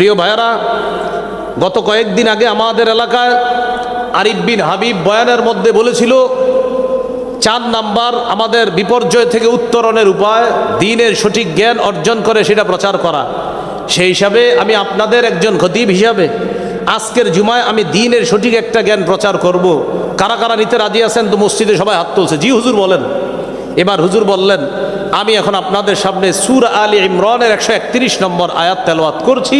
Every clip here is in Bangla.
প্রিয় ভাইয়ারা, গত কয়েকদিন আগে আমাদের এলাকায় আরিফ বিন হাবিব বয়ানের মধ্যে বলেছিল 4 নাম্বার আমাদের বিপর্যয় থেকে উত্তরণের উপায় দ্বীনের সঠিক জ্ঞান অর্জন করে সেটা প্রচার করা। সেই হিসাবে আমি আপনাদের একজন খতিব হিসাবে আজকের জুমায় আমি দ্বীনের সঠিক একটা জ্ঞান প্রচার করব। কারা কারা নিতে রাজি আছেন? তো মসজিদে সবাই হাত তুলছে। জি হুজুর বলেন। এবার হুজুর বললেন, আমি এখন আপনাদের সামনে সূরা আলে ইমরানের 131 নম্বর আয়াত তেলাওয়াত করছি,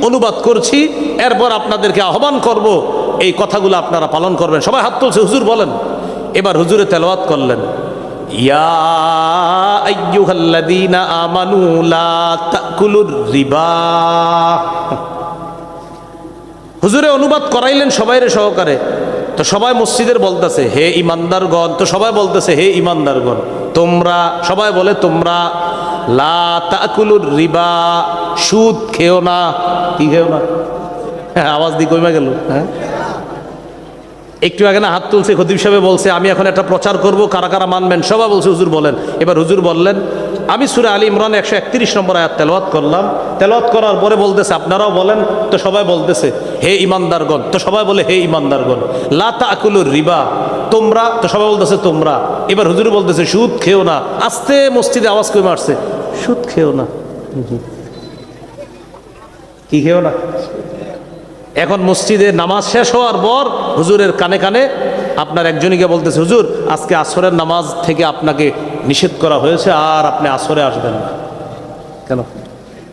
অনুবাদ করছি, এরপর আপনাদেরকে আহ্বান করব এই কথাগুলো আপনারা পালন করবেন। সবাই হাত তুলছে। হুজুর বলেন। এবার হুজুরে তেলাওয়াত করলেন, ইয়া আইয়ুহাল্লাযীনা আমানু লা তাকুলুর রিবা। হুজুরে অনুবাদ করাইলেন সবাইরে সহকারে। তো সবাই মসজিদের বলতেছে হে ইমানদারগণ, তো সবাই বলতেছে হে ইমানদারগণ তোমরা, সবাই বলে তোমরা লা তাকুলুর রিবা, সুদ খেও না। কি খেও না? আওয়াজ দিয়ে কমে গেল। হ্যাঁ, একটু আগে না হাত তুলছে, খতিব সাহেব বলছে আমি এখন একটা প্রচার করব, কারা কারা মানবেন? সবাই বলছে হুজুর বলেন। এবার হুজুর বললেন, আমি সূরা আলে ইমরান 131 নম্বর আয়াত তেলাওয়াত করলাম। তেলাওয়াত করার পরে বলতেছে আপনারাও বলেন। তো সবাই বলতেছে হে ইমানদারগণ, তো সবাই বলে হে ইমানদারগণ লা তাকুলুর রিবা, তোমরা, তো সবাই বলতেছে তোমরা। এবার হুজুর বলতেছে সুদ খেও না। আস্তে মসজিদে আওয়াজ কমে আসছে, সুদ খেও না। কি খেও না? এখন মসজিদে নামাজ শেষ হওয়ার পর হুজুরের কানে কানে আপনার একজনকে বলতেছে হুজুর আজকে আসরের নামাজ থেকে আপনাকে নিষেধ করা হয়েছে, আর আপনি আসরে আসবেন না। কেন?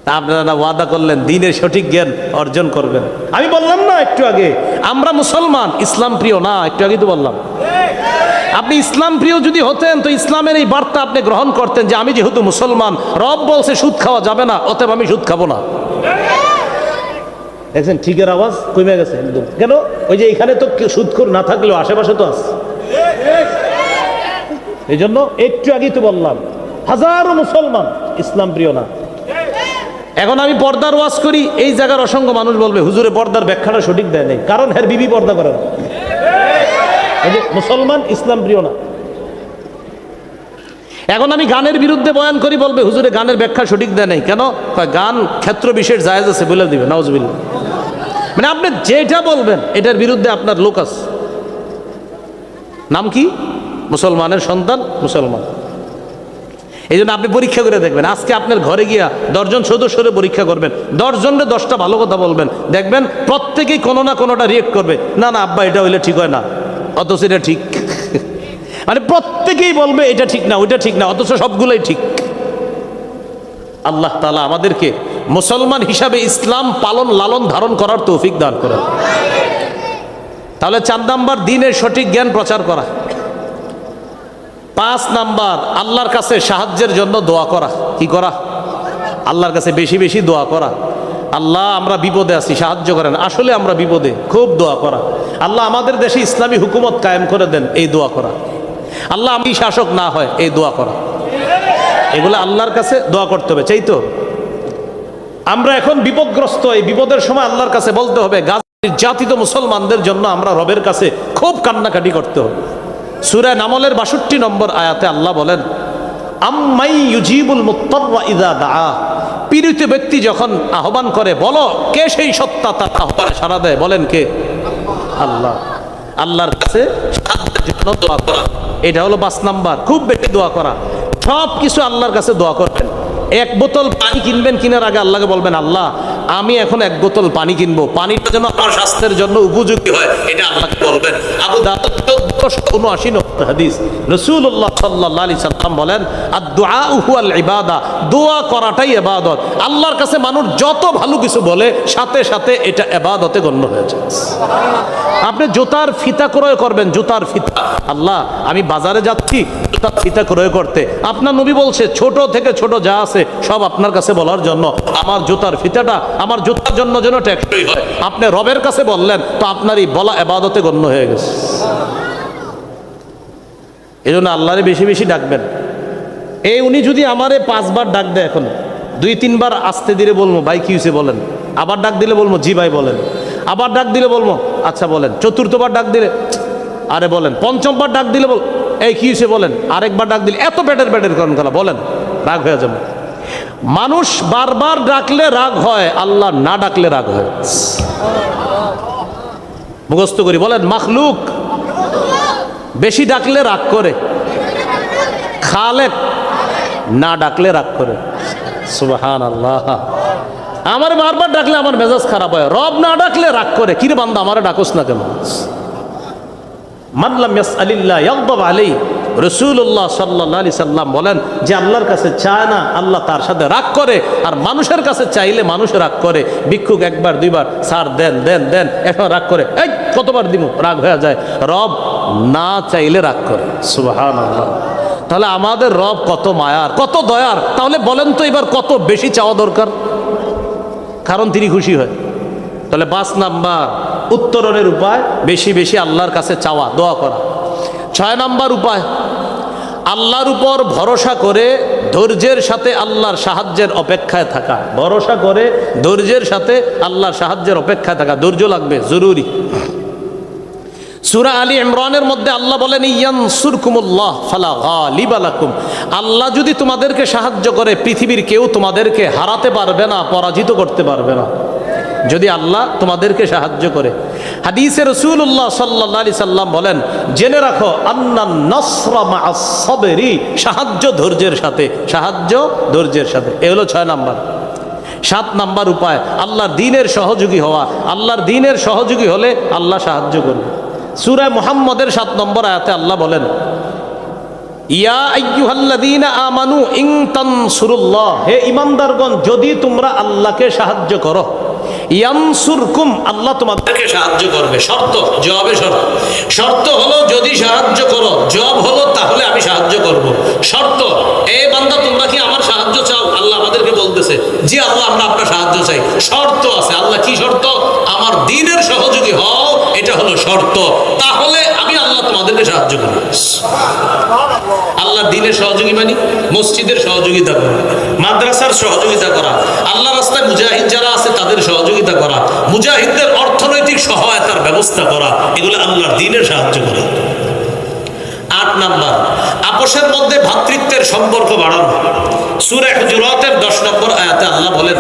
তা আপনারা না ওয়াদা করলেন দ্বীনের সঠিক জ্ঞান অর্জন করবেন। আমি বললাম না একটু আগে, আমরা মুসলমান, ইসলাম প্রিয় না? একটু আগে তো বললাম। আপনি ইসলাম প্রিয় যদি হতেন তো ইসলামের এই বার্তা আপনি গ্রহণ করতেন যে আমি যেহেতু মুসলমান, রব বলছে সুদ খাওয়া যাবে না, অতএব আমি সুদ খাবো না। দেখছেন ঠিকের আওয়াজ কমে গেছে একদম। কেন? ওই যে এখানে তো সুদখোর না থাকলেও আশেপাশে তো আছে। এই জন্য একটু আগেই তো বললাম হাজারো মুসলমান ইসলাম প্রিয় না। এখন আমি পর্দার ওয়াজ করি, এই জায়গার অসংখ্য মানুষ বলবে হুজুরে পর্দার ব্যাখ্যাটা সঠিক দেয় নেই, কারণ হ্যাঁ বিবি পর্দা করে না। এই যে মুসলমান ইসলাম প্রিয় না। এখন আমি গানের বিরুদ্ধে বয়ান করি, বলবে হুজুরে গানের ব্যাখ্যা সঠিক দেয় নাই। কেন? গান ক্ষেত্র বিশেষ জায়েজ আছে বলে দিবে, নাউজুবিল্লাহ। মানে আপনি যেটা বলবেন এটার বিরুদ্ধে আপনার লোক আছে। নাম কি? মুসলমানের সন্তান, মুসলমান। এই জন্য আপনি পরীক্ষা করে দেখবেন। আজকে আপনার ঘরে গিয়া 10 জন সদস্যরে পরীক্ষা করবেন, 10 জনের 10টা ভালো কথা বলবেন, দেখবেন প্রত্যেকেই কোনো না কোনোটা রিয়েক্ট করবে, না না আব্বা এটা হইলে ঠিক হয় না, অথচ এটা ঠিক। মানে প্রত্যেকেই বলবে এটা ঠিক না, ওইটা ঠিক না, অথচ সবগুলোই ঠিক। আল্লাহ তাআলা আমাদেরকে মুসলমান হিসাবে ইসলাম পালন লালন ধারণ করার তৌফিক দান করেন। তাহলে 4 নাম্বার দ্বীনের সঠিক জ্ঞান প্রচার করা। 5 নাম্বার আল্লাহর কাছে সাহায্যের জন্য দোয়া করা। কি করা? আল্লাহর কাছে বেশি বেশি দোয়া করা। আল্লাহ আমরা বিপদে আছি, সাহায্য করেন। আসলে আমরা বিপদে, খুব দোয়া করা। আল্লাহ আমাদের দেশে ইসলামী হুকুমত কায়েম করে দেন, এই দোয়া করা। আল্লাহ আমি শাসক না হয়, এই দোয়া করা। এগুলো আল্লাহর কাছে দোয়া করতে হবে। চাই তো আমরা এখন বিপদগ্রস্ত, এই বিপদের সময় আল্লাহর কাছে বলতে হবে। গাজীর জাতিত মুসলমানদের জন্য আমরা রবের কাছে খুব কান্নাকাটি করতে হবে। সূরা নামলের 62 নম্বর আয়াতে আল্লাহ বলেন, আম্মাই ইউজিবুল মুত্তাররা ইযা দাআ, পীড়িত ব্যক্তি যখন আহ্বান করে, বলো কে সেই সত্তা তার আহ্বানে সাড়া দেয়? বলেন কে? আল্লাহ। আল্লাহর কাছে সাহায্যের জন্য দোয়া করা, এটা হলো 5 নাম্বার। খুব বেশি দোয়া করা। সব কিছু আল্লাহর কাছে দোয়া করবেন। 1 বোতল পানি কিনবেন, কিনার আগে আল্লাহকে বলবেন আল্লাহ আমি এখন 1 বোতল পানি কিনবো, পানিটা যেন আমার স্বাস্থ্যের জন্য উপযোগী হয়, এটা আল্লাহকে বলবেন। আবু দাউদ 1479 নম্বর হাদিস, রাসূলুল্লাহ সাল্লাল্লাহু আলাইহি সাল্লাম বলেন আদ-দুআউ হুয়াল ইবাদা, দোয়া করাটাই ইবাদত। আল্লাহর কাছে মানুষ যত ভালো কিছু বলে সাথে সাথে এটা ইবাদতে গণ্য হয়ে যায়। আপনি জুতার ফিতা ক্রয় করবেন, জুতার ফিতা, আল্লাহ আমি বাজারে যাচ্ছি জুতার ফিতা ক্রয় করতে, আপনার নবী বলছে ছোট থেকে ছোট যা আছে সব আপনার কাছে বলার জন্য, আমার জুতার ফিতাটা আমার জুতার জন্য যেন টেকসই হয়। আপনি রবের কাছে বললেন তো আপনারই বলা ইবাদতে গণ্য হয়ে গেছে। এই জন্য আল্লাহরে বেশি বেশি ডাকবেন। এই উনি যদি আমারে 5 বার ডাক দেয়, এখন 2-3 বার আস্তে ধীরে বলবো ভাই কি হয়েছে বলেন, আবার ডাক দিলে বলবো জি ভাই বলেন, আবার ডাক দিলে বলবো আচ্ছা বলেন, 4র্থবার ডাক দিলে আরে বলেন, 5ম বার ডাক দিলে বল এই কি হয়েছে বলেন, আরেকবার ডাক দিলে এত ব্যাটের করেন বলেন, রাগ হয়ে যাবে। মানুষ বারবার ডাকলে রাগ হয়, আল্লাহ না ডাকলে রাগ হয়। মুখস্থ করি, বলেন মাখলুক বেশি ডাকলে রাগ করে, খালেক না ডাকলে রাগ করে। সুবহানাল্লাহ। আমার বারবার ডাকলে আমার মেজাজ খারাপ হয়, রব না ডাকলে রাগ করে। কিরে বান্দা আমারে ডাকোস না কেন? মান লাম ইয়াসআলিল্লাহ ইয়াগদাব আলাইহি। রাসূলুল্লাহ সাল্লাল্লাহু আলাইহি সাল্লাম বলেন যে আল্লাহর কাছে চায় না, আল্লাহ তার সাথে রাগ করে। আর মানুষের কাছে চাইলে মানুষ রাগ করে। ভিক্ষুক একবার দুইবার স্যার দেন দেন দেন, এখন রাগ করে, এই কতবার দিব, রাগ হয়ে যায়। রব না চাইলে রাগ করে। সুবহানাল্লাহ। তাহলে আমাদের রব কত মায়ার, কত দয়ার। তাহলে বলেন তো এবার কত বেশি চাওয়া দরকার, কারণ তিনি খুশি হয়। তাহলে 5 নাম্বার উত্তরণের উপায়, বেশি বেশি আল্লাহর কাছে চাওয়া, দোয়া করা। 6 নাম্বার উপায়, আল্লাহর উপর ভরসা করে ধৈর্যের সাথে আল্লাহর সাহায্যের অপেক্ষায় থাকা। ভরসা করে ধৈর্যের সাথে আল্লাহর সাহায্যের অপেক্ষায় থাকা। ধৈর্য লাগবে, জরুরি। সূরা আলী ইমরানের মধ্যে আল্লাহ বলেন ইয়ানসুরকুমুল্লাহ ফালা গালিবা লাকুম। আল্লাহ যদি তোমাদেরকে সাহায্য করে, পৃথিবীর কেউ তোমাদেরকে হারাতে পারবে না, পরাজিত করতে পারবে না, যদি আল্লাহ তোমাদেরকে সাহায্য করে। হাদিসে রাসূলুল্লাহ সাল্লাল্লাহু আলাইহি সাল্লাম বলেন, জেনে রাখো আন্নান নাসরা মা'আস সাবরি, সাহায্য ধৈর্যের সাথে, সাহায্য ধৈর্যের সাথে। এ হলো 6 নাম্বার। 7 নাম্বার উপায়, আল্লাহর দ্বীনের সহযোগী হওয়া। আল্লাহর দ্বীনের সহযোগী হলে আল্লাহ সাহায্য করবে। সূরা মুহাম্মদের 7 নম্বর আয়াতে আল্লাহ বলেন, ইয়া আইয়ুহাল্লাযীনা আমানু ইন তানসুরুল্লাহ, হে ঈমানদারগণ যদি তোমরা আল্লাহকে সাহায্য করো, ইয়ানসুরকুম, আল্লাহ তোমাদেরকে সাহায্য করবে। শর্ত, জবাবে শর্ত। শর্ত হলো যদি সাহায্য করো, জবাব হলো তাহলে আমি সাহায্য করব। শর্ত, এ বান্দা তোমরা কি আমার সাহায্য চাও? আল্লাহ আমাদেরকে বলতেছে, জি আল্লাহ আমরা আপনার সাহায্য চাই। শর্ত আছে। আল্লাহ কি শর্ত? আমার দ্বীনের সহযোগী হও, এটা হলো শর্ত, তাহলে আমি আল্লাহ তোমাদেরকে সাহায্য করব। আল্লাহর দ্বীনের সহযোগী মানে মসজিদের সহযোগিতা করা, মাদ্রাসার সহযোগিতা করা, আল্লাহ রাস্তায় মুজাহিদ যারা আছে তাদের সহযোগিতা করা, মুজাহিদদের অর্থনৈতিক সহায়তার ব্যবস্থা করা, এগুলো আল্লাহর দ্বীনের সাহায্য করা। 8 নাম্বার, আপোষের মধ্যে ভ্রাতৃত্বের সম্পর্ক বাড়ানো। সূরা হুজুরাতের 10 নম্বর আয়াতে আল্লাহ বলেন,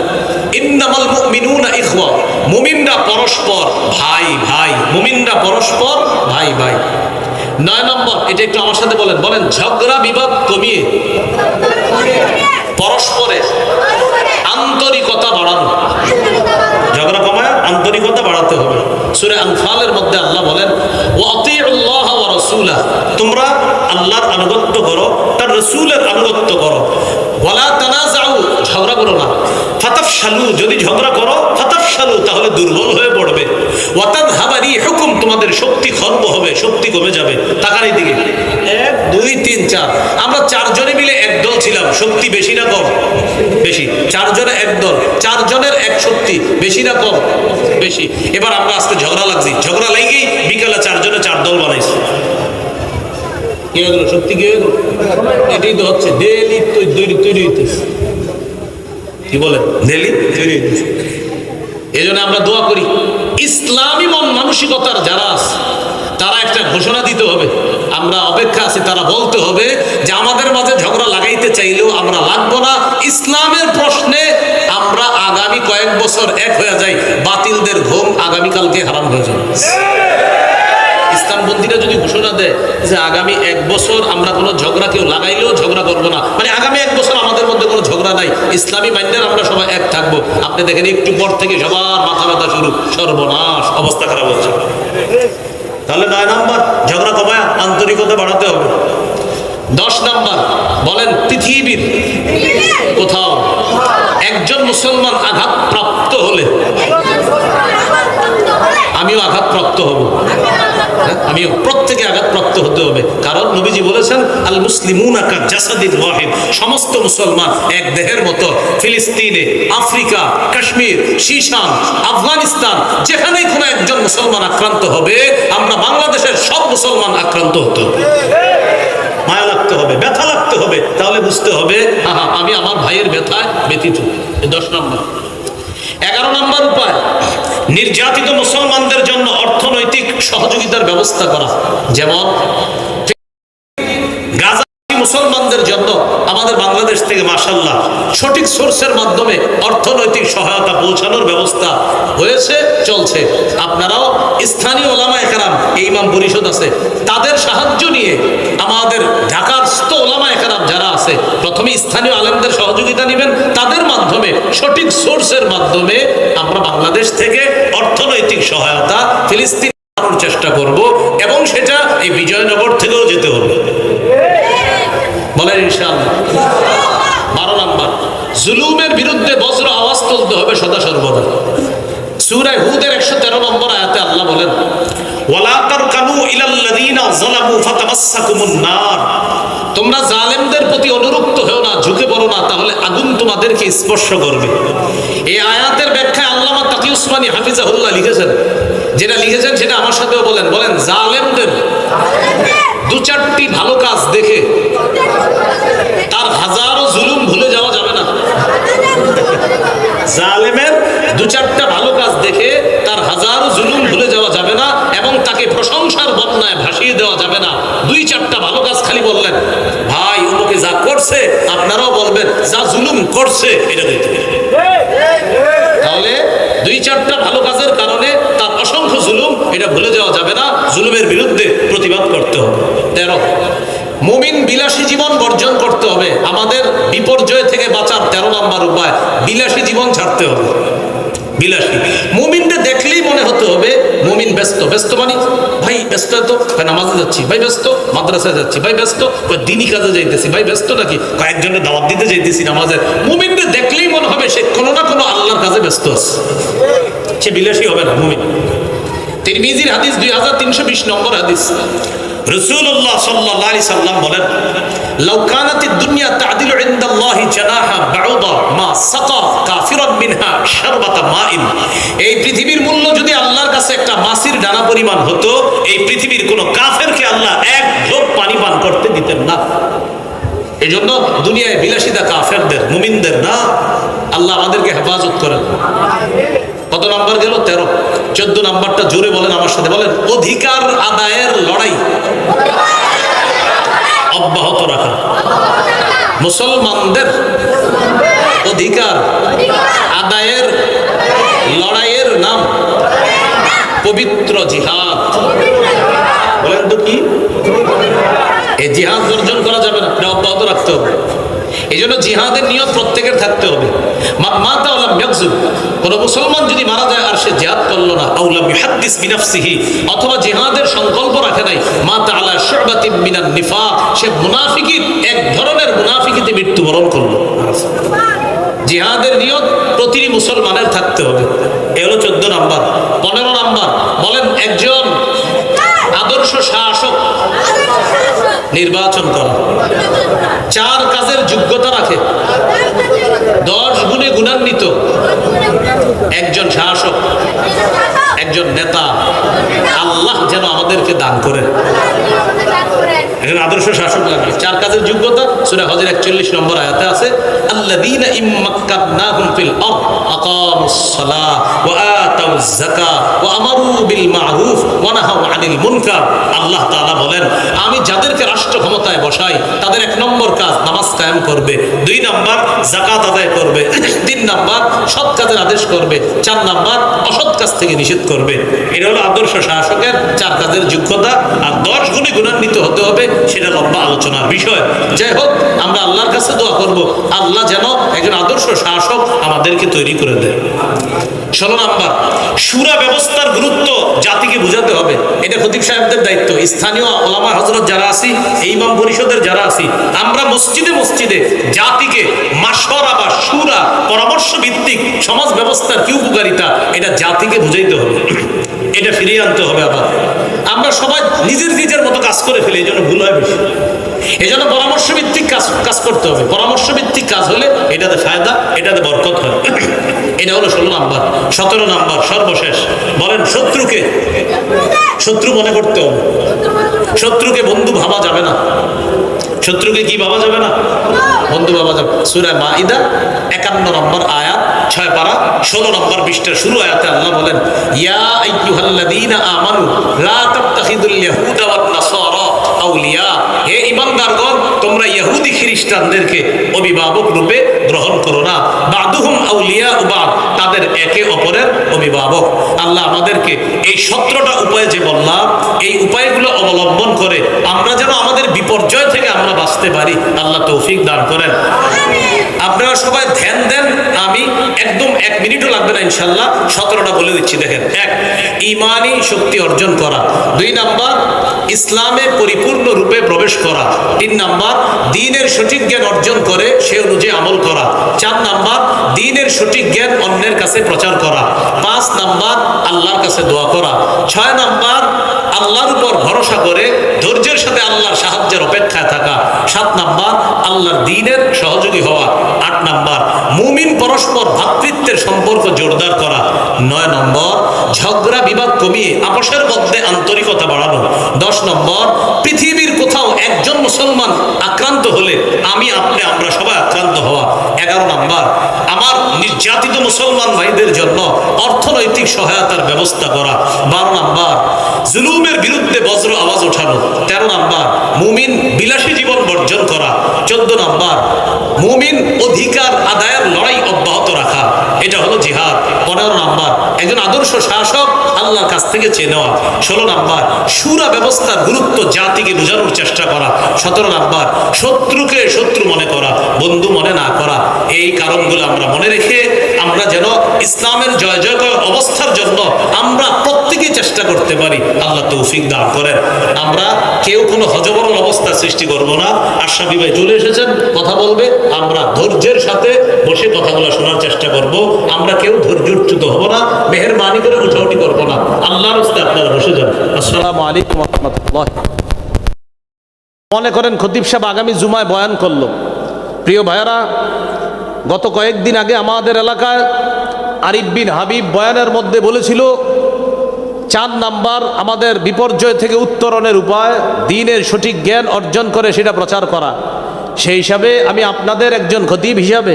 ইন্নামাল মুমিনুনা ইখওয়া, মুমিনরা পরস্পর ভাই ভাই, মুমিনরা পরস্পর ভাই ভাই। 9 নম্বর, এটা একটু আমার সাথে বলেন, বলেন ঝগড়া বিবাদ কমিয়ে পরস্পরের আন্তরিকতা বাড়ানো। ঝগড়া কমায় আন্তরিকতা বাড়াতে হবে। সূরা আনফালের মধ্যে আল্লাহ বলেন, ওয়াতিউল্লাহ ওয়া রাসূলা, তোমরা আল্লাহর আনুগত্য করো, তার রাসূলের আনুগত্য করো। ওয়ালা তানাজাউ, ঝগড়া করো না। ফাতাফশালু, যদি ঝগড়া করো, ফাতাফশালু তাহলে দুর্বল হয়ে পড়বে। ওয়াতাযহাবা রিহুকুম, তোমাদের শক্তি খর্ব হবে, শক্তি কমে যাবে। তাকার এই দিকে, 1 2 3 4, আমরা 4 জনে মিলে এক দল ছিলাম, শক্তি বেশি না কম? বেশি। 4 জনে এক দল, 4 জনের এক শক্তি, বেশি না কম? বেশি। এবার আমরা আজকে ঝগড়া লাগছি, ঝগড়া লাগেই বিকালে 4 জনে 4 দল বানাইছি। কি হলো? শক্তি কি হলো? এটাই তো হচ্ছে, ডেলি তৈরি হইতেছে। কি বলে? ডেলি তৈরি হইতেছে। এই জন্য আমরা দোয়া করি, ইসলামী মন মানসিকতার যারা আছে তারা একটা ঘোষণা দিতে হবে। আমরা অপেক্ষা আছি, তারা বলতে হবে যে আমাদের মাঝে ঝগড়া লাগাইতে চাইলেও আমরা লাগবো না। ইসলামের প্রশ্নে আমরা আগামী কয়েক বছর এক হয়ে যাই, বাতিলদের ঘুম আগামীকালকে হারাম হয়ে যাবে। ইসলামপন্থীরা যদি ঘোষণা দেয় যে আগামী 1 বছর আমরা কোনো ঝগড়া কেউ লাগাইলেও ঝগড়া করবো না, মানে আগামী 1 বছর আমাদের মধ্যে কোনো ঝগড়া নাই, ইসলামী মাইন্ডের আমরা সবাই এক থাকবো, আপনি দেখেন একটু পর থেকে সবার মাথা ব্যথা শুরু, সর্বনাশ, অবস্থা খারাপ হচ্ছে। তাহলে 9 নাম্বার, ঝগড়া কমায় আন্তরিকতা বাড়াতে হবে। 10 নাম্বার, বলেন পৃথিবীর কোথাও একজন মুসলমান আঘাতপ্রাপ্ত হলে আমিও আঘাতপ্রাপ্ত হব, আমিও প্রত্যেকে আঘাতপ্রাপ্ত হতে হবে। কারণ নবীজি বলেছেন, আল মুসলিমুনা কা জাসাদিন ওয়াহিদ, সমস্ত মুসলমান এক দেহের মতো। ফিলিস্তিনে, আফ্রিকা, কাশ্মীর, শীশান, আফগানিস্তান, যেখানেই কোনো একজন মুসলমান আক্রান্ত হবে, আমরা বাংলাদেশের সব মুসলমান আক্রান্ত হতে হবে। মায়া লাগতে হবে, ব্যথা লাগতে হবে, তাহলে বুঝতে হবে আমি আমার ভাইয়ের ব্যথায় ব্যথিত। 10 নম্বর। 11 নম্বর উপায়, নির্যাতিত মুসলমানদের জন্য অর্থনৈতিক সহযোগিতার ব্যবস্থা করা। যেমন গাজা মুসলমানদের জন্য আমাদের বাংলাদেশ থেকে মাশাআল্লাহ সঠিক সোর্সের মাধ্যমে অর্থনৈতিক সহায়তা পৌঁছানোর ব্যবস্থা হয়েছে, চলছে। আপনারাও স্থানীয় ওলামায়ে কেরাম, এই ইমাম পরিষদ আছে, তাদের সাহায্য নিয়ে আমাদের ঢাকারস্থ ওলামায়ে কেরাম যারা আছে, প্রথমে স্থানীয় আলেমদের সহযোগিতা নেবেন, তাদের মাধ্যমে সঠিক সোর্সের মাধ্যমে আমরা বাংলাদেশ থেকে অর্থনৈতিক সহায়তা ফিলিস্তিন আনার চেষ্টা করব, এবং সেটা এই বিজয়নগর থেকেও যেতে হবে। বলেন ইনশাআল্লাহ। 12 নম্বর, জুলুমের বিরুদ্ধে বজ্র আওয়াজ তুলতে হবে সদা সর্বদা। সূরা হুদের 113 নম্বর আয়াতে আল্লাহ বলেন, ওয়ালা তারকানু ইলাল্লাযীনা যালামু ফাতামাসসাকুমুন নার। তোমরা জালেমদের প্রতি অনুরক্ত হও না, ঝুঁকে পড়ো না, তাহলে আগুন তোমাদেরকে স্পর্শ করবে। এই আয়াতের ব্যাখ্যায় আল্লামা তাকি উসমানী হাফিজাহুল্লাহ লিখেছেন, যেটা লিখেছেন সেটা আমার সাথেও বলেন। বলেন, জালেমদের 2-4টি ভালো কাজ দেখে তার হাজারো জুলুম ভুলে যাওয়া যাবে না। জালেমের 2-4টা ভালো কাজ দেখে তার হাজারো জুলুম ভুলে যাওয়া যাবে না, এবং তাকে প্রশংসার বন্যায় ভাসিয়ে দেওয়া যাবে না। 2-4টা ভালো কাজ খালি বললেন, ভাই ওকে যা করছে আপনারাও বলবেন যা জুলুম করছে, এটা দেখতে। তাহলে 2-4টা ভালো কাজের কারণে তার অসংখ্য জুলুম এটা ভুলে যাওয়া যাবে না, জুলুমের বিরুদ্ধে প্রতিবাদ করতে হবে। 13, মুমিন বিলাসী জীবন বর্জন করতে হবে। আমাদের বিপর্যয় থেকে বাঁচার 13 নম্বর উপায়, বিলাসী জীবন ছাড়তে হবে। বিলাসী মুমিনকে দেখলেই মনে হতে হবে মুমিন ব্যস্ত। ব্যস্ত মানে ভাই ব্যস্ত, তো ভাই নামাজে যাচ্ছি, ভাই ব্যস্ত, মাদ্রাসায় যাচ্ছি, ভাই ব্যস্ত, দিনী কাজে যাইতেছি, ভাই ব্যস্ত নাকি কয়েকজনের দাওয়াত দিতে যাইতেছি নামাজের। মুমিনকে দেখলেই মনে হবে সে কোনো না কোনো আল্লাহর কাজে ব্যস্ত আছে, সে বিলাসী হবে না মুমিন। তিরমিজির হাদিস 2320 নম্বর হাদিস, রাসূলুল্লাহ সাল্লাল্লাহু আলাইহি সাল্লাম বলেন, লাউ কানাতিদ দুনিয়া তা'দিলু ইনদাল্লাহি জানাহা বাউদা মা সাকা কাফিরান মিনহা শারবাতা মাইন। এই পৃথিবীর মূল্য যদি আল্লাহর কাছে একটা মাছির ডানা পরিমাণ হতো, এই পৃথিবীর কোন কাফেরকে আল্লাহ এক ঢোক পানি পান করতে দিতেন না। এজন্য দুনিয়ায় বিলাসিতা কাফেরদের, মুমিনদের না। আল্লাহ আমাদেরকে হেফাজত করেন। কত নাম্বার গেল? 13। 14 নাম্বারটা জোরে বলেন আমার সাথে, বলেন, অধিকার আদায়ের লড়াই অব্যাহত রাখা। মুসলমানদের অধিকার আদায়ের লড়াইয়ের নাম পবিত্র জিহাদ। বলেন তো কি? এই জিহাদ অর্জন করা যাবে না, এটা অব্যাহত রাখতে হবে। এই জন্য জিহাদের নিয়ত প্রত্যেকের থাকতে হবে। কোন মুসলমান যদি মারা যায় আর সে জিহাদ করলো না, আউলাম ইউহাদ্দিস বিনাফসিহি, অথবা জিহাদের সংকল্প রাখে নাই, মাতা আলা শুবাতিন মিনান নিফাক, সে মুনাফিকির এক ধরনের মুনাফিকিতে মৃত্যুবরণ করলো। জিহাদের নিয়ত প্রতিটি মুসলমানের থাকতে হবে। এ হলো 14 নাম্বার। 15 নাম্বার, বলেন, একজন আদর্শ শাসক নির্বাচন করা। 4 কাজের যোগ্যতা রাখে, 10 গুণে গুণান্বিত একজন শাসক, একজন নেতা আল্লাহ যেন আমাদেরকে দান করেন। একজন আদর্শ শাসক লাগে। 4 কাজের যোগ্যতা সূরা হজের 41 নম্বর আয়াতে আছে, আল্লাযীনা ইম্মাক্কানাহুম ফিল আরদ আকামুস সালাহ ওয়া আতাউয যাকাত ওয়া আমারু বিল মা'রুফ ওয়া নাহাউ আনিল মুনকার। আল্লাহ তাআলা বলেন, আমি যাদেরকে রাষ্ট্র ক্ষমতায় বসাই তাদের 1 নম্বর কাজ নামাজ কায়েম করবে, 2 নম্বর যাকাত আদায় করবে, 3 নম্বর সৎ কাজের আদেশ করবে, 4 নম্বর অসৎ কাজ থেকে নিষেধ করবে। এটা হলো আদর্শ শাসকের 4 কাজের যোগ্যতা। আর 10 গুণে গুণান্বিত হতে হবে, সেটা লম্বা আলোচনার বিষয়। যাই হোক, আমরা আল্লাহর কাছে দোয়া করব আল্লাহ যেন একজন আদর্শ শাসক আমাদেরকে তৈরি করে দেয়। 16 নাম্বার, শুরা ব্যবস্থার গুরুত্ব জাতিকে বোঝাতে হবে। এটা খতিব সাহেবদের দায়িত্ব। স্থানীয় ওলামা হযরত যারা আছি, এই ইমাম পরিষদের যারা আছি, আমরা মসজিদে মসজিদে জাতিকে মাশওয়ারা বা শুরা পরামর্শ ভিত্তিক সমাজ ব্যবস্থার কি উপকারিতা, এটা জাতিকে বুঝাইতে হবে। এটা ফিরিয়ে আনতে হবে। আবার আমরা সবাই নিজের মতো কাজ করে ফেলি, এই জন্য ভুল হয় বেশি। এই জন্য পরামর্শ ভিত্তিক কাজ করতে হবে। পরামর্শ ভিত্তিক কাজ হলে এটাতে ফায়দা, এটাতে বরকত হয়। এটা হলো 16 নাম্বার। 17 নাম্বার সর্বশেষ, বলেন, শত্রু মনে করতে হবে। শত্রুকে বন্ধু ভাবা যাবে না। শত্রুকে কি ভাবা যাবে না? বন্ধু ভাবা যাবে। সূরা মাইদা 51 নম্বর আয়াত, 6 পারা 16 নম্বর পৃষ্ঠার শুরু আয়াতে আল্লাহ বলেন, ইয়া আইয়ুহাল্লাযীনা আমানু লা তাত্তাখিযুল ইয়াহুদা ওয়ান নাসারা আউলিয়া। হে ইমানদারগণ তোমরা ইহুদি খ্রিস্টানদেরকে অভিভাবক রূপে গ্রহণ করো না, বাদুহুম আউলিয়া বাদ, তাদের একে অপরের অভিভাবক। আল্লাহ আমাদেরকে এই 17টা উপায় যে বললাম, এই উপায়গুলো অবলম্বন করে আমরা যেন আমাদের বিপর্যয় থেকে আমরা বাঁচতে পারি, আল্লাহ তৌফিক দান করেন। আপনারা সবাই ধ্যান দেন, আমি একদম 1 মিনিটও লাগবে না ইনশাল্লাহ, 17টা বলে দিচ্ছি। দেখেন, 1, ইমানি শক্তি অর্জন করা। 2 নাম্বার, ইসলামে পরিপূর্ণ রূপে প্রবেশ করা। 3 নাম্বার, দ্বীনের সঠিক জ্ঞান অর্জন করে সে অনুযায়ী আমল করা। 4 নাম্বার, দ্বীনের সঠিক জ্ঞান অন্যের কাছে প্রচার করা। 5 নাম্বার, আল্লাহর কাছে দোয়া করা। 6 নাম্বার, আল্লাহর উপর ভরসা করে ধৈর্যের সাথে আল্লাহর সাহায্যের অপেক্ষায় থাকা। 7 নাম্বার, আল্লাহর দ্বীনের সহযোগী হওয়া। 8 নাম্বার, মুমিন পরস্পর ভ্রাতৃত্বের সম্পর্ক জোরদার করা। 9 নম্বর, ঝগড়া বিবাদ কমিয়ে আপোষের মধ্যে আন্তরিকতা বাড়ানো। 10 নম্বর, পৃথিবীর কোথাও একজন মুসলমান আক্রান্ত হলে আমরা সবাই আক্রান্ত হওয়া। 11 নম্বর, আমার নির্যাতিত মুসলমান ভাইদের জন্য অর্থনৈতিক সহায়তার ব্যবস্থা করা। 12 নম্বর, জুলুমের বিরুদ্ধে বজ্র আওয়াজ ওঠানো। 13 নম্বর, মুমিন বিলাসী জীবন বর্জন করা। 14 নম্বর, মুমিন অধিকার আদায়ের লড়াই অব্যাহত রাখা, এটা হলো জিহাদ। 15 নম্বর, একজন আদর্শ শাসক আল্লাহর কাছ থেকে চেয়ে নেওয়া। 16 নম্বর, শুরা ব্যবস্থার গুরুত্ব জাতিকে বোঝানোর চেষ্টা করা। 17 নম্বর, শত্রুকে শত্রু মনে করা, বন্ধু মনে না করা। এই কারণগুলো আমরা মনে রেখে আমরা যেন ইসলামের জয় জয়কার অবস্থার জন্য আমরা প্রত্যেকেই চেষ্টা করতে পারি, আল্লাহ তৌফিক দান করেন। আমরা কেউ কোনো হযবরল অবস্থা সৃষ্টি করব না। আশরাফি ভাই চলে এসেছেন, কথা বলবে, আমরা ধৈর্যের সাথে বসে কথাগুলো শোনার চেষ্টা করব। আমরা কেউ ধৈর্যচ্যুত হব না, মেহেরবানি করে উঠাউটি করব না। আল্লাহর রাস্তে আপনারা বসে যান। আসসালামু আলাইকুম ওয়া রাহমাতুল্লাহ। মনে করেন খতিব সাহেব আগামী জুমায় বয়ান করলো। প্রিয় ভাইয়েরা, গত কয়েকদিন আগে আমাদের এলাকায় আরিফ বিন হাবিব বয়ানের মধ্যে বলেছিল 4 নাম্বার আমাদের বিপর্যয় থেকে উত্তরণের উপায় দ্বীনের সঠিক জ্ঞান অর্জন করে সেটা প্রচার করা। সেই হিসাবে আমি আপনাদের একজন খতিব হিসাবে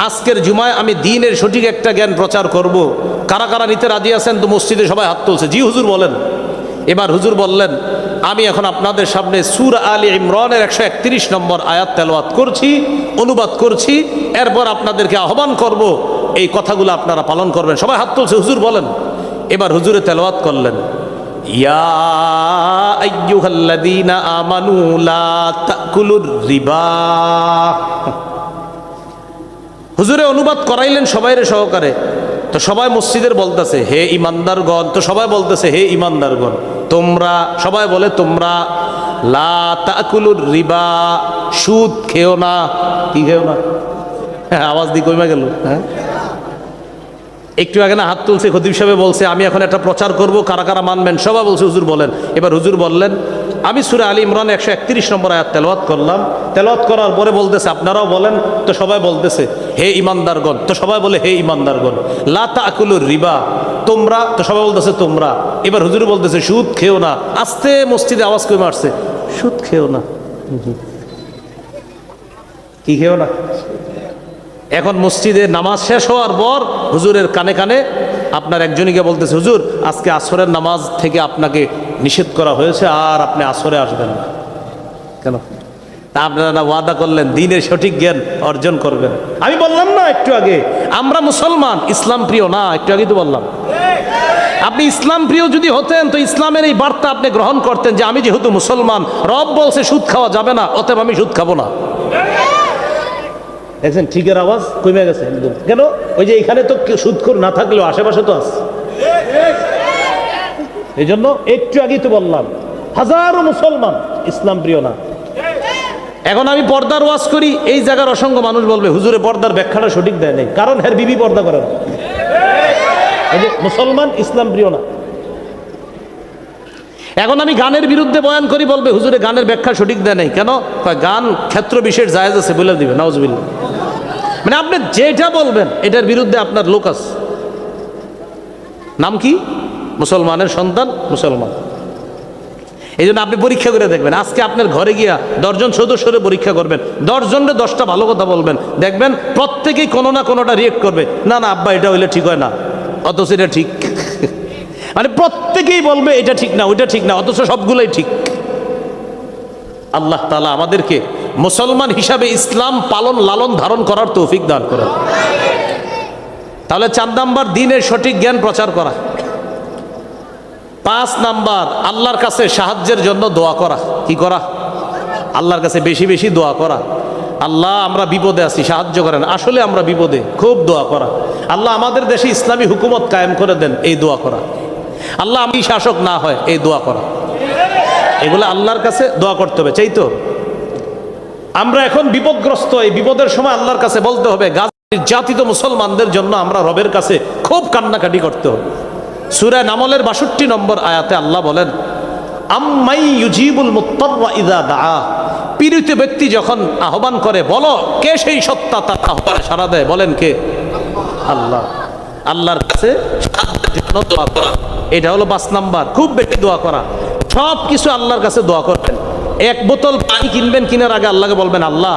আজকের জুমায় আমি দ্বীনের সঠিক একটা জ্ঞান প্রচার করব। কারা কারা নিতে রাজি আছেন? তো মসজিদে সবাই হাত তুলছে। জি হুজুর বলেন। এবার হুজুর বললেন, আমি এখন আপনাদের সামনে সূরা আলী ইমরানের 131 নম্বর আয়াত তেলাওয়াত করছি, অনুবাদ করছি, এরপর আপনাদেরকে আহ্বান করব এই কথাগুলো আপনারা পালন করবেন। সবাই হাত তুলছে, হুজুর বলেন। এবার হুজুরে তেলাওয়াত করলেন, ইয়া আইয়ুহাল্লাযীনা আমানু লা তাকুলুর রিবা। হুজুরে অনুবাদ করাইলেন সবাইরে সহকারে। তো সবাই মসজিদের বলতেছে হে ইমানদারগণ, তো সবাই বলতেছে হে ইমানদারগণ তোমরা, সবাই বলে তোমরা, লা তাকুলুর রিবা, সুদ খেও না। কি খেও না? হ্যাঁ, আওয়াজ দিয়ে কমে গেল। হ্যাঁ, একটু আগে না হাত তুলছে, খতিব সাহেব বলছে আমি এখন একটা প্রচার করব, কারা কারা মানবেন? সবাই বলছে হুজুর বলেন। এবার হুজুর বললেন, আমি সূরা আলী ইমরান 131 নম্বর আয়াত তেলাওয়াত করলাম। তেলাওয়াত করার পরে বলতেছে আপনারাও বলেন। তো সবাই বলতেছে হে ইমানদারগণ, তো সবাই বলে হে ইমানদারগণ। লা তাকুলুর রিবা, তোমরা, তো সবাই বলতেছে তোমরা। এবার হুজুর বলতেছে সুদ খেও না। আস্তে মসজিদে আওয়াজ কমে আসছে, সুদ খেও না। কি খেও না? এখন মসজিদে নামাজ শেষ হওয়ার পর হুজুরের কানে কানে আপনার একজনকে বলতেছে, হুজুর আজকে আসরের নামাজ থেকে আপনাকে নিষেধ করা হয়েছে, আর আপনি আসরে আসবেন না। কেন? তা আপনারা না ওয়াদা করলেন দ্বীনের সঠিক জ্ঞান অর্জন করবেন। আমি বললাম না একটু আগে, আমরা মুসলমান, ইসলাম প্রিয় না, একটু আগে তো বললাম। আপনি ইসলাম প্রিয় যদি হতেন তো ইসলামের এই বার্তা আপনি গ্রহণ করতেন যে আমি যেহেতু মুসলমান, রব বলছে সুদ খাওয়া যাবে না, অতএব আমি সুদ খাবো না। দেখছেন ঠিকের আওয়াজ কমে গেছে একদম। কেন? ওই যে এখানে তো সুদখোর না থাকলেও আশেপাশে তো আছে। এই জন্য একটু আগেই তো বললাম হাজারো মুসলমান ইসলাম প্রিয় না। এখন আমি পর্দার ওয়াজ করি, এই জায়গার অসংখ্য মানুষ বলবে হুজুরে পর্দার ব্যাখ্যাটা সঠিক দেয় নাই, কারণ হের বিবি পর্দা করে না। এই যে মুসলমান ইসলাম প্রিয় না। এখন আমি গানের বিরুদ্ধে বয়ান করি, বলবে হুজুরে গানের ব্যাখ্যা সঠিক দেয় নাই। কেন? গান ক্ষেত্র বিশেষ জায়েজ আছে বলে দিবে, নাউজুবিল্লাহ। মানে আপনি যেটা বলবেন এটার বিরুদ্ধে আপনার লোক আছে। নাম কি? মুসলমানের সন্তান, মুসলমান। এই জন্য আপনি পরীক্ষা করে দেখবেন। আজকে আপনার ঘরে গিয়া 10 জন সদস্যরে পরীক্ষা করবেন, 10 জনের 10টা ভালো কথা বলবেন, দেখবেন প্রত্যেকেই কোনো না কোনোটা রিয়েক্ট করবে, না না আব্বা এটা হইলে ঠিক হয় না, অথচ এটা ঠিক। মানে প্রত্যেকেই বলবে এটা ঠিক না, ওইটা ঠিক না, অথচ সবগুলোই ঠিক। আল্লাহ তাআলা আমাদেরকে মুসলমান হিসাবে ইসলাম পালন লালন ধারণ করার তৌফিক দান করেন। তাহলে 4 নাম্বার দ্বীনের সঠিক জ্ঞান প্রচার করা। 5 নাম্বার আল্লাহর কাছে সাহায্যের জন্য দোয়া করা। কি করা? আল্লাহর কাছে বেশি বেশি দোয়া করা। আল্লাহ আমরা বিপদে আছি, সাহায্য করেন। আসলে আমরা বিপদে, খুব দোয়া করা। আল্লাহ আমাদের দেশে ইসলামী হুকুমত কায়েম করে দেন, এই দোয়া করা। আল্লাহ আমি শাসক না হয়, এই দোয়া করা। এগুলো আল্লাহর কাছে দোয়া করতে হবে। চাই তো আমরা এখন বিপদগ্রস্ত, এই বিপদের সময় আল্লাহর কাছে বলতে হবে। গাজা নির্যাতিত মুসলমানদের জন্য আমরা রবের কাছে খুব কান্নাকাটি করতে হবে। সূরা নামলের 62 নম্বর আয়াতে আল্লাহ বলেন, আম্মাই ইউজিবুল মুত্তাররা ইযা দাআ। পীড়িত ব্যক্তি যখন আহ্বান করে, বলো কে সেই সত্তা তার আহ্বানে সাড়া দেয়? বলেন কে? আল্লাহ। আল্লাহর কাছে সাহায্যের জন্য দোয়া করা, এটা হলো 5 নাম্বার। খুব বেশি দোয়া করা, সব কিছু আল্লাহর কাছে দোয়া করবেন। 1 বোতল পানি কিনবেন, কেনার আগে আল্লাহকে বলবেন, আল্লাহ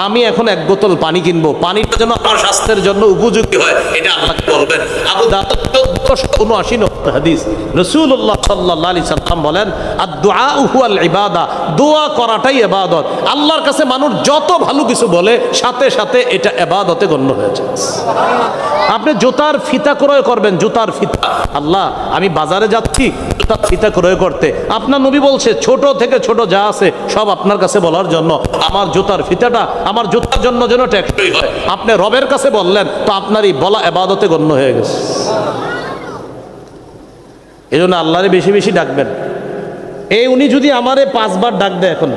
আমি এখন 1 বোতল পানি কিনবো, পানিটা যেন আমার স্বাস্থ্যের জন্য উপযোগী হয়, এটা আল্লাহকে বলবেন। আবু দাউদ 1479 নম্বর হাদিস, রাসূলুল্লাহ সাল্লাল্লাহু আলাইহি সাল্লাম বলেন, আদ-দুআউ হুয়াল ইবাদা। দোয়া করাটাই ইবাদত। আল্লাহর কাছে মানুষ যত ভালো কিছু বলে, সাথে সাথে এটা ইবাদতে গণ্য হয়েছে। আপনি জুতার ফিতা ক্রয় করবেন, জুতার ফিতা, আল্লাহ আমি বাজারে যাচ্ছি জুতার ফিতা ক্রয় করতে, আপনার নবী বলছে ছোট থেকে ছোট যা আছে সব আপনার কাছে বলার জন্য, আমার জুতার ফিতাটা আমার জুতার জন্য যেন টেকসই হয়। আপনি রবের কাছে বললেন, তো আপনার এই বলা ইবাদতে গণ্য হয়ে গেছে। এই জন্য আল্লাহরে বেশি বেশি ডাকবেন। এই উনি যদি আমারে 5 বার ডাক দেয়, এখন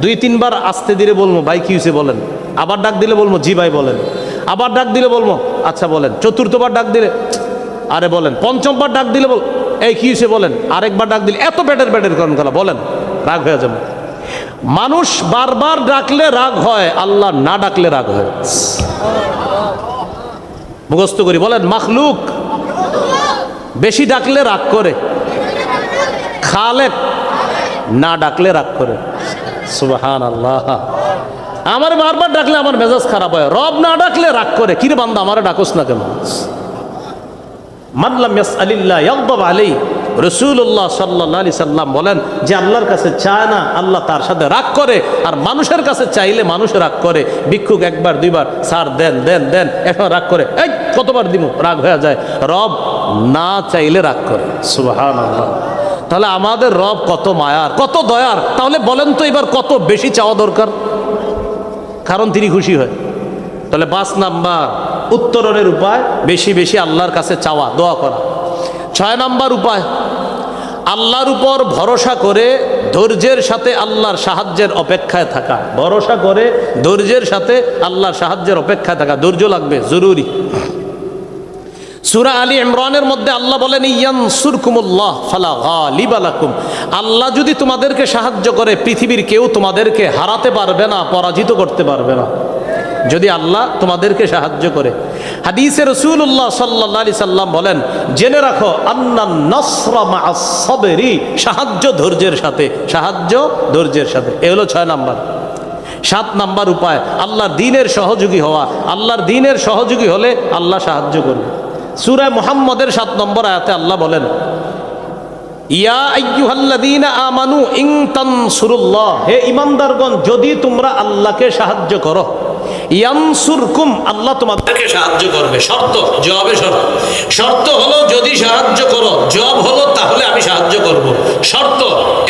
2-3 বার আস্তে ধীরে বলবো, ভাই কি হয়েছে বলেন। আবার ডাক দিলে বলবো, জি ভাই বলেন। আবার ডাক দিলে বলবো, আচ্ছা বলেন। 4র্থবার ডাক দিলে, আরে বলেন। 5ম বার ডাক দিলে বল, এই কি হয়েছে বলেন। আরেকবার ডাক দিলে এত ব্যাটের করেন খেলা, বলেন, রাগ হয়ে যাবে। মানুষ বারবার ডাকলে রাগ হয়, আল্লাহ না ডাকলে রাগ হয়। মুখস্থ করি, বলেন, মাখলুক বেশি ডাকলে রাগ করে, খালেক না ডাকলে রাগ করে। সুবহানাল্লাহ। আমার বারবার ডাকলে আমার মেজাজ খারাপ হয়, রব না ডাকলে রাগ করে। কিরে বান্দা আমারে ডাকোস না কেন? মান লাম ইয়াসআলিল্লাহ ইয়াগদাব আলাইহি। রাসূলুল্লাহ সাল্লাল্লাহু আলাইহি সাল্লাম বলেন, যে আল্লাহর কাছে চায় না, আল্লাহ তার সাথে রাগ করে। আর মানুষের কাছে চাইলে মানুষ রাগ করে। ভিক্ষুক 1বার 2বার স্যার দেন দেন দেন, এখন রাগ করে, এই কতবার দিব, রাগ হয়ে যায়। রব না চাইলে রাগ করে। সুবহানাল্লাহ। তাহলে আমাদের রব কত মায়ার, কত দয়ার। তাহলে বলেন তো এবার কত বেশি চাওয়া দরকার, কারণ তিনি খুশি হয়। তাহলে 5 নাম্বার উত্তরণের উপায়, বেশি বেশি আল্লাহর কাছে চাওয়া, দোয়া করা। 6 নাম্বার উপায়, আল্লাহর উপর ভরসা করে ধৈর্যের সাথে আল্লাহর সাহায্যের অপেক্ষায় থাকা। ভরসা করে ধৈর্যের সাথে আল্লাহর সাহায্যের অপেক্ষায় থাকা। ধৈর্য লাগবে, জরুরি। সূরা আলী ইমরানের মধ্যে আল্লাহ বলেন, ইয়ানসুরকুমুল্লাহ ফালা গালিবা লাকুম। আল্লাহ যদি তোমাদেরকে সাহায্য করে, পৃথিবীর কেউ তোমাদেরকে হারাতে পারবে না, পরাজিত করতে পারবে না, যদি আল্লাহ তোমাদেরকে সাহায্য করে। হাদিসে রাসূলুল্লাহ সাল্লাল্লাহু আলাইহি সাল্লাম বলেন, জেনে রাখো, আন্নান নাসরা মা'আস সাবরি। সাহায্য ধৈর্যের সাথে, সাহায্য ধৈর্যের সাথে। এ হলো 6 নাম্বার। 7 নাম্বার উপায়, আল্লাহর দ্বীনের সহযোগী হওয়া। আল্লাহর দ্বীনের সহযোগী হলে আল্লাহ সাহায্য করবে। সূরা মুহাম্মদের 7 নম্বর আয়াতে আল্লাহ বলেন, ইয়া আইয়ুহাল্লাযীনা আমানু ইন তানসুরুল্লাহ। হে ঈমানদারগণ, যদি তোমরা আল্লাহকে সাহায্য করো, ইয়ানসুরকুম, আল্লাহ তোমাদেরকে সাহায্য করবে। শর্ত, জবাবে শর্ত। শর্ত হলো যদি সাহায্য করো, জবাব হলো তাহলে আমি সাহায্য করব। শর্ত,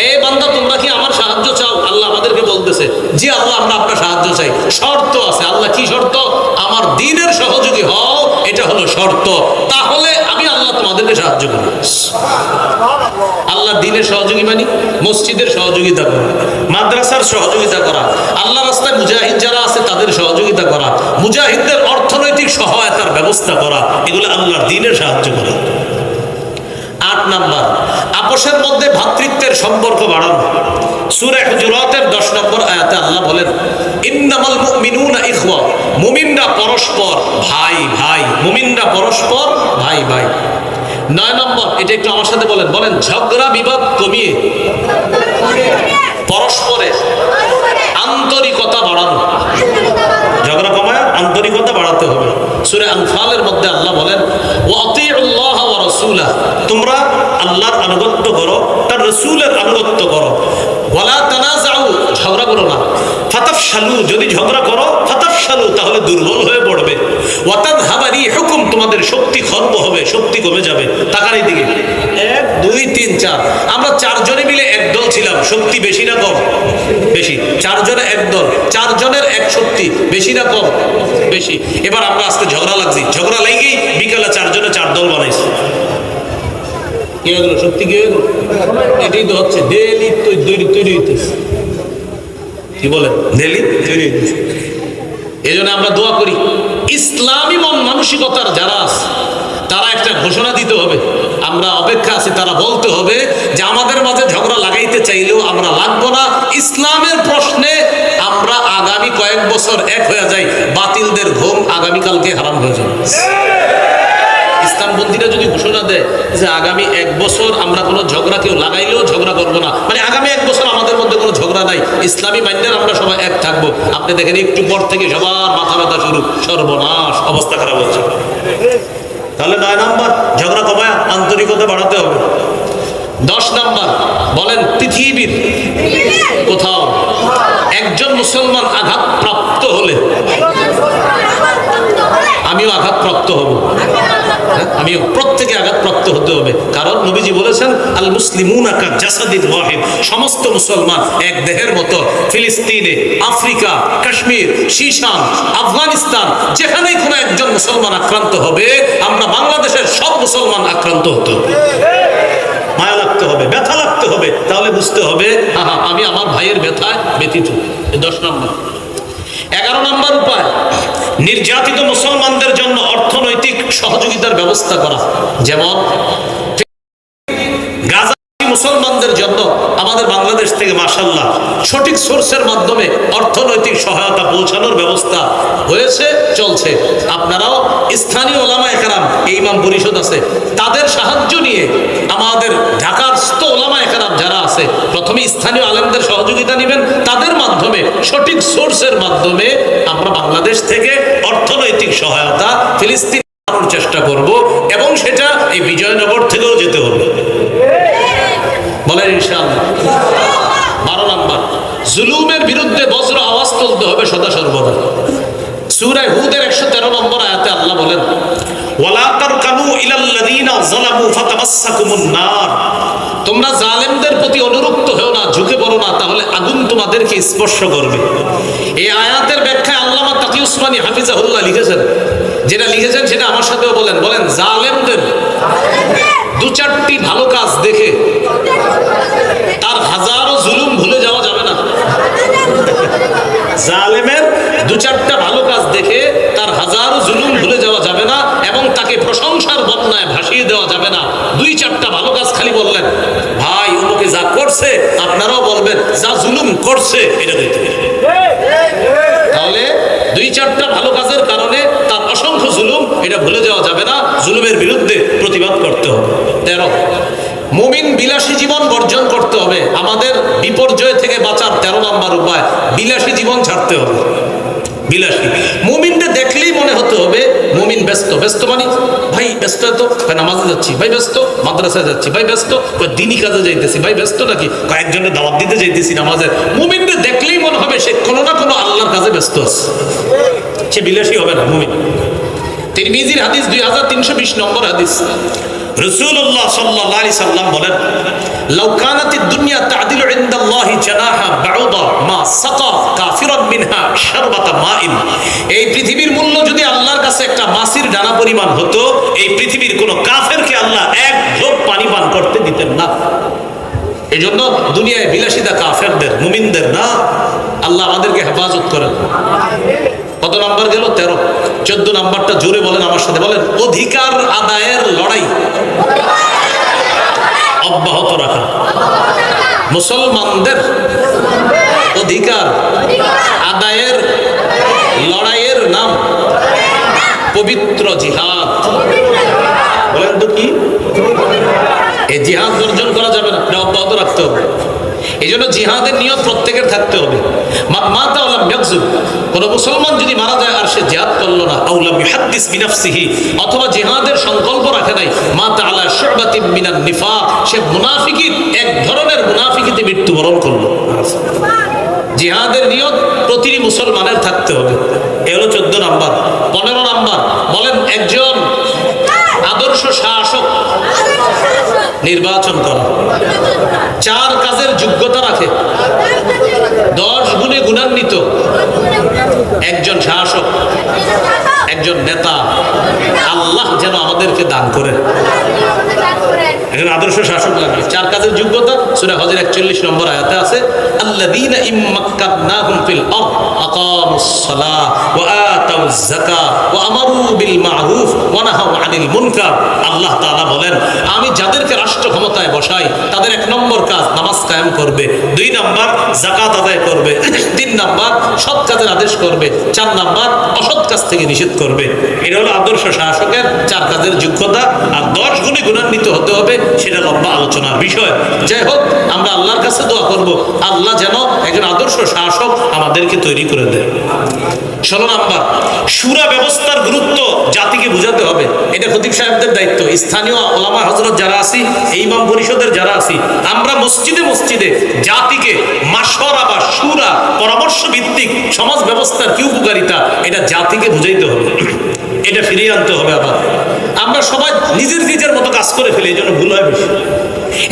এ বান্দা তোমরা কি আমার সাহায্য চাও? আল্লাহ আমাদেরকে বলতেছে, জি আল্লাহ আমরা আপনার সাহায্য চাই। শর্ত আছে। আল্লাহ কি শর্ত? আমার দ্বীনের সহযোগী হও, এটা হলো শর্ত। তাহলে আমি আল্লাহ তোমাদেরকে সাহায্য করব। আল্লাহর দ্বীনের সহযোগী মানে মসজিদের সহযোগিতা করা, মাদ্রাসার সহযোগিতা করা, আল্লাহ রাস্তায় মুজাহিদ যারা আছে তাদের সহযোগিতা করা, মুজাহিদদের অর্থনৈতিক সহায়তার ব্যবস্থা করা, এগুলো আল্লাহর দ্বীনের সাহায্য করা। 8 নাম্বার, আপোষের মধ্যে ভ্রাতৃত্বের সম্পর্ক বাড়ানো। সূরা হুজুরাতের 10 নম্বর আয়াতে আল্লাহ বলেন, ইন্নামাল মুমিনুনা ইখওয়া। মুমিনরা পরস্পর ভাই ভাই, মুমিনরা পরস্পর ভাই ভাই। 9 নম্বর, এটা একটু আমার সাথে বলেন, বলেন, ঝগড়া বিবাদ কমিয়ে পরস্পরের আন্তরিকতা বাড়ানো। ঝগড়া কমায় আন্তরিকতা বাড়াতে হবে। সূরা আনফালের মধ্যে আল্লাহ বলেন, ওয়া আতিউল্লাহ ওয়া রাসূলাহ। তোমরা আল্লাহর আনুগত্য করো, তার রাসূলের আনুগত্য করো। ওয়ালা তানাযাউ, ঝগড়া করো না। ফাতাফশালু, যদি ঝগড়া করো ফাতাফশালু তাহলে দুর্বল হয়ে পড়বে। ওয়াতাযহাবা রিহুকুম, তোমাদের শক্তি খর্ব হবে, শক্তি কমে যাবে। টাকার দিকে 1 2 3 4, আমরা 4 জনে মিলে এক দল ছিলাম, শক্তি বেশি না কম? বেশি। 4 জনে এক দল, 4 জনের এক শক্তি, বেশি না কম? বেশি। এবার আমরা আজকে ঝগড়া লাগছি, ঝগড়া লাগেই বিকালে 4 জনে 4 দল বানাইছি। কি হয়ে গেল? শক্তি কি হয়ে গেল? এটাই তো হচ্ছে, ডেলি তৈরি হইতেছে। কি বলেন? ডেলি তৈরি হইতেছে। এই জন্য আমরা দোয়া করি, ইসলামী মন মানসিকতার যারা আছে তারা একটা ঘোষণা দিতে হবে। আমরা অপেক্ষা আছি, তারা বলতে হবে যে আমাদের মাঝে ঝগড়া লাগাইতে চাইলেও আমরা লাগবো না। ইসলামের প্রশ্নে আমরা আগামী কয়েক বছর এক হয়ে যাই, বাতিলদের ঘুম আগামীকালকে হারাম হয়ে যাবে। ইসলামপন্থীরা যদি ঘোষণা দেয় যে আগামী 1 বছর আমরা কোনো ঝগড়া, কেউ লাগাইলেও ঝগড়া করবো না, মানে আগামী 1 বছর আমাদের মধ্যে কোনো ঝগড়া নাই, ইসলামী মাইন্ডের আমরা সবাই এক থাকবো, আপনি দেখেন একটু পর থেকে সবার মাথা ব্যথা শুরু, সর্বনাশ, অবস্থা খারাপ হচ্ছে। তাহলে 9 নাম্বার, ঝগড়া কমায় আন্তরিকতা বাড়াতে হবে। 10 নাম্বার, বলেন পৃথিবীর কোথাও একজন মুসলমান আঘাতপ্রাপ্ত হলে আমিও আঘাতপ্রাপ্ত হব, আমিও, প্রত্যেকে আঘাতপ্রাপ্ত হতে হবে। কারণ নবীজি বলেছেন আল মুসলিমুনা কা জাসাদিন ওয়াহিদ, সমস্ত মুসলমান এক দেহের মতো। ফিলিস্তিনে, আফ্রিকা, কাশ্মীর, শীশান, আফগানিস্তান, যেখানেই কোনো একজন মুসলমান আক্রান্ত হবে, আমরা বাংলাদেশের সব মুসলমান আক্রান্ত হতে হবে। মায়া লাগতে হবে, ব্যথা লাগতে হবে, তাহলে বুঝতে হবে আমি আমার ভাইয়ের ব্যথায় ব্যথিত। 10 নম্বর। 11 নম্বর উপায়, নির্যাতিত মুসলমানদের জন্য অর্থনৈতিক সহযোগিতার ব্যবস্থা করা। যেমন গাজা মুসলমানদের জন্য আমাদের বাংলাদেশ থেকে মাশাআল্লাহ সঠিক সোর্সের মাধ্যমে অর্থনৈতিক সহায়তা পৌঁছানোর ব্যবস্থা হয়েছে, চলছে। আপনারাও স্থানীয় ওলামায়ে কেরাম, ইমাম পরিষদ আছে, তাদের সাহায্য নিয়ে আমাদের ঢাকার ওলামায়ে কেরাম যারা আছে, প্রথমে স্থানীয় আলেমদের সহযোগিতা নেবেন, তাদের মাধ্যমে সঠিক সোর্সের মাধ্যমে আমরা বাংলাদেশ থেকে অর্থনৈতিক সহায়তা ফিলিস্তিন চেষ্টা করব, এবং সেটা এই বিজয়নগর থেকেও যেতে হবে। বলেন ইনশাআল্লাহ। 12 নাম্বার, জুলুমের বিরুদ্ধে বজ্র আওয়াজ তুলতে হবে সদা সর্বদা। সূরা হুদের 113 নম্বর আয়াতে আল্লাহ বলেন, ওয়ালা তারকানু ইলাল্লাযীনা যালামু ফাতামাসসাকুমুন নার, তোমরা জালেমদের প্রতি অনুরক্ত হও না, ঝুঁকে পড়ো না, তাহলে আগুন তোমাদেরকে স্পর্শ করবে। এই আয়াতের ব্যাখ্যায় আল্লামা তাকি উসমানী হাফিজাহুল্লাহ লিখেছেন, যেটা লিখেছেন সেটা আমার সাথেও বলেন। বলেন, জালেমদের 2-4টি ভালো কাজ দেখে তার হাজারো জুলুম ভুলে যাওয়া যাবে না। জালেমের 2-4টা ভালো কাজ দেখে তার হাজারো জুলুম ভুলে যাওয়া যাবে না, এবং তাকে প্রশংসার বন্যায় ভাসিয়ে দেওয়া যাবে না। 2-4টা ভালো কাজ খালি বললেন, ভাই ওকে যা করছে আপনারাও বলবেন যা জুলুম করছে এটা দিতে। তাহলে 2-4টা ভালো কাজের কারণে তার অসংখ্য জুলুম এটা ভুলে যাওয়া যাবে না, জুলুমের বিরুদ্ধে প্রতিবাদ করতে হবে। 13, মুমিন বিলাসী জীবন বর্জন করতে হবে। আমাদের বিপর্যয় থেকে বাঁচার 13 নম্বর উপায়, বিলাসী জীবন ছাড়তে হবে। বিলাসী মুমিনকে দেখলেই মনে হতে হবে মুমিন ব্যস্ত। ব্যস্ত মানে ভাই ব্যস্ত, তো ভাই নামাজে যাচ্ছি, ভাই ব্যস্ত, মাদ্রাসায় যাচ্ছি, ভাই ব্যস্ত, দিনী কাজে যাইতেছি, ভাই ব্যস্ত নাকি কয়েকজনের দাওয়াত দিতে যাইতেছি নামাজের। মুমিনকে দেখলেই মনে হবে সে কোনো না কোনো আল্লাহর কাজে ব্যস্ত আছে, সে বিলাসী হবে না মুমিন। তিরমিজির হাদিস 2320 নম্বর হাদিস, রাসূলুল্লাহ সাল্লাল্লাহু আলাইহি সাল্লাম বলেন, লাউ কানাতিদ দুনিয়া তা'দিলু ইনদাল্লাহি জানাহা বাউদা মা সাকা কাফিরান মিনহা শারবাতা মাইন, এই পৃথিবীর মূল্য যদি আল্লাহর কাছে একটা মাছির ডানা পরিমাণ হতো, এই পৃথিবীর কোন কাফেরকে আল্লাহ এক ঢোক পানি পান করতে দিতেন না। এজন্য দুনিয়ায় বিলাসিতা কাফেরদের, মুমিনদের না। আল্লাহ আমাদেরকে হেফাজত করেন। কত নাম্বার গেল? 13। 14 নাম্বারটা জোরে বলেন আমার সাথে, বলেন অধিকার আদায়ের লড়াই অব্যাহত রাখা। মুসলমানদের অধিকার আদায়ের লড়াইয়ের নাম পবিত্র জিহাদ। বলেন তো কি? এই জিহাদ বর্জন করা যাবে না, এটা অব্যাহত রাখতে হবে। এই জন্য জিহাদের নিয়ত প্রত্যেকের থাকতে হবে। মাতা আলাম ইয়াকজুব, কোন মুসলমান যদি মারা যায় আর সে জিহাদ করলো না, আউলাম ইহাদ্দিস বিনাফসিহি, অথবা জিহাদের সংকল্প রাখে নাই, মাতা আলা শুবাতিন মিনান নিফাক, সে মুনাফিকির এক ধরনের মুনাফিকিতে মৃত্যুবরণ করলো। জিহাদের নিয়ত প্রতিটি মুসলমানের থাকতে হবে। এ হলো 14 নাম্বার। 15 নাম্বার, বলেন একজন আদর্শ শাসক নির্বাচন করা। 4 কাজের যোগ্যতা রাখে, 10 গুণে গুণান্বিত একজন শাসক, একজন নেতা আল্লাহ যেন আমাদেরকে দান করেন। একজন আদর্শ শাসক লাগে। 4 কাজের যোগ্যতা সূরা হজের 41 নম্বর আয়াতে আছে, আল্লাযীনা ইম্মাক্কানাহুম ফিল আরদ আকামুস সালাহ ওয়া আতাউয যাকাত ওয়া আমারু বিল মা'রুফ ওয়া নাহাউ আনিল মুনকার। আল্লাহ তাআলা বলেন, আমি যাদেরকে রাষ্ট্র ক্ষমতায় বসাই তাদের 1 নম্বর কাজ নামাজ কায়েম করবে, 2 নাম্বার যাকাত আদায় করবে, 3 নাম্বার সৎ কাজের আদেশ করবে, 4 নাম্বার অসৎ কাজ থেকে নিষেধ করবে। এটা হলো আদর্শ শাসকের 4 কাজের যোগ্যতা। আর 10 গুণে গুণান্বিত হতে হবে, সেটা লম্বা আলোচনার বিষয়। যাই হোক, আমরা আল্লাহর কাছে দোয়া করব আল্লাহ যেন একজন আদর্শ শাসক আমাদেরকে তৈরি করে দেয়। 16 নাম্বার, শুরা ব্যবস্থার গুরুত্ব জাতিকে বুঝাতে হবে। এটা খতিব সাহেবদের দায়িত্ব। স্থানীয় ওলামা হযরত যারা আছি, এই ইমাম পরিষদের যারা আছি, আমরা মসজিদে মসজিদে জাতিকে মাশওয়ারা বা শুরা পরামর্শ ভিত্তিক সমাজ ব্যবস্থার কি উপকারিতা এটা জাতিকে বুঝাইতে হবে। এটা ফিরিয়ে আনতে হবে। আবার আমরা সবাই নিজের নিজের মতো কাজ করে ফেলি, এই জন্য ভুল হয় বেশি।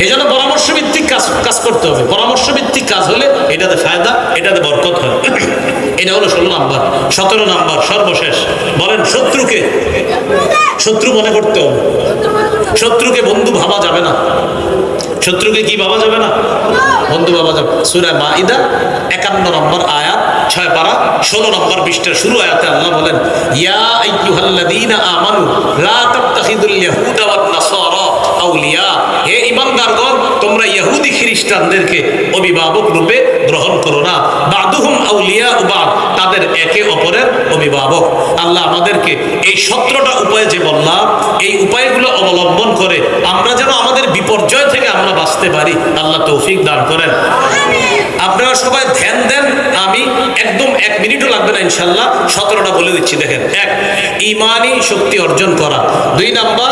এই জন্য পরামর্শ ভিত্তিক কাজ করতে হবে। পরামর্শ ভিত্তিক কাজ হলে এটাতে ফায়দা, এটাতে বরকত হয়। এটা হলো 16 নাম্বার। 17 নাম্বার সর্বশেষ, বলেন শত্রু মনে করতে হবে। শত্রুকে বন্ধু ভাবা যাবে না। শত্রুকে কি ভাবা যাবে না? বন্ধু ভাবা যাবে। সূরা মাইদা 51 নম্বর আয়াত 6 পারা 16 নম্বর পৃষ্ঠার শুরু আয়াতে আল্লাহ বলেন, ইয়া আইয়ুহাল্লাযীনা আমানু লা তাত্তাখিযুল ইয়াহুদা ওয়ান নাসারা আউলিয়া। হে ঈমানদারগণ, তোমরা ইহুদি খ্রিস্টানদেরকে অভিভাবক রূপে গ্রহণ করো না। বাদুহুম আউলিয়া বাদ, তাদের একে অপরের অভিভাবক। আল্লাহ আমাদেরকে এই 17টা উপায় যে বললাম, এই উপায়গুলো অবলম্বন করে আমরা যেন আমাদের বিপর্যয় থেকে আমরা বাঁচতে পারি। আল্লাহ তৌফিক দান করেন। আপনারা সবাই ধ্যান দেন, আমি একদম 1 মিনিটও লাগবে না ইনশাল্লাহ। 17টা বলে দিচ্ছি, দেখেন। 1, ঈমানি শক্তি অর্জন করা। 2 নাম্বার,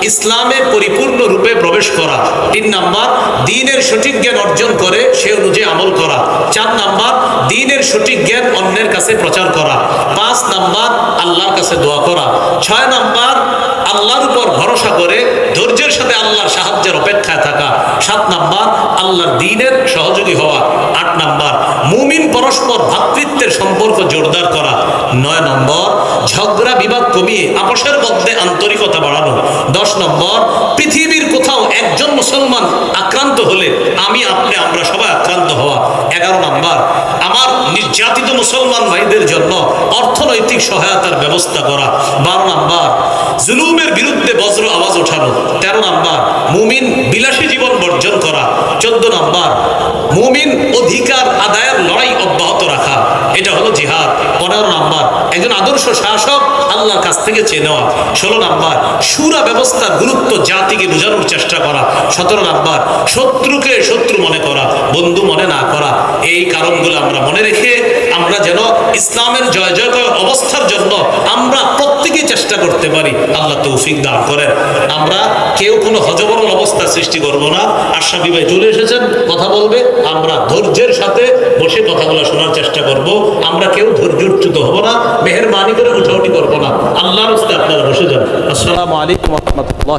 ইসলামে পরিপূর্ণ রূপে প্রবেশ করা। 3 নাম্বার, দ্বীনের সঠিক জ্ঞান অর্জন করে সে অনুযায়ী আমল করা। 4 নাম্বার, দ্বীনের সঠিক জ্ঞান অন্যের কাছে প্রচার করা। 5 নাম্বার, আল্লাহর কাছে দোয়া করা। 6 নাম্বার, আল্লাহর উপর ভরসা করে ধৈর্যের সাথে আল্লাহর সাহায্যের অপেক্ষায় থাকা। 7 নাম্বার, আল্লাহর দ্বীনের সহযোগী হওয়া। 8 নাম্বার, মুমিন পরস্পর ভ্রাতৃত্বের সম্পর্ক জোরদার করা। 9 নম্বর, ঝগড়া বিবাদ কমিয়ে আপসের মধ্যে আন্তরিকতা বাড়ানো। 10 নম্বর, পৃথিবীর কোথাও একজন মুসলমান আক্রান্ত হলে আমি আপনি আমরা সবাই আক্রান্ত হওয়া। 11 নম্বর, আমার নির্যাতিত মুসলমান ভাইদের জন্য অর্থনৈতিক সহায়তার ব্যবস্থা করা। 12 নম্বর, জুলুমের বিরুদ্ধে বজ্র আওয়াজ ওঠানো। 13 নম্বর, মুমিন বিলাসী জীবন বর্জন করা। 14 নম্বর, মুমিন অধিকার আদায়ের লড়াই অব্যাহত রাখা। এটা হলো জিহাদ। 15 নম্বর, একজন আদর্শ শাসক আল্লাহর কাছ থেকে চেয়ে নেওয়া। 16 নম্বর, শুরা ব্যবস্থার গুরুত্ব জাতিকে বোঝানোর চেষ্টা করা। 17 নম্বর, শত্রুকে শত্রু মনে করা, বন্ধু মনে না করা। এই কারণগুলো আমরা মনে রেখে আমরা যেন ইসলামের জয় জয়কার অবস্থার জন্য আমরা প্রত্যেকেই চেষ্টা করতে পারি। আল্লাহ তৌফিক দান করেন। আমরা কেউ কোনো হযবরল অবস্থা সৃষ্টি করব না। আশরাফি ভাই চলে এসেছেন, কথা বলবে। আমরা ধৈর্যের সাথে বসে কথাগুলো শোনার চেষ্টা করব। আমরা কেউ ধৈর্যচ্যুত হব না, মেহেরবানি করে উঠাউটি করবো না। আল্লাহর রাস্তায় আপনারা বসে যান। আসসালামু আলাইকুম ওয়া রাহমাতুল্লাহ।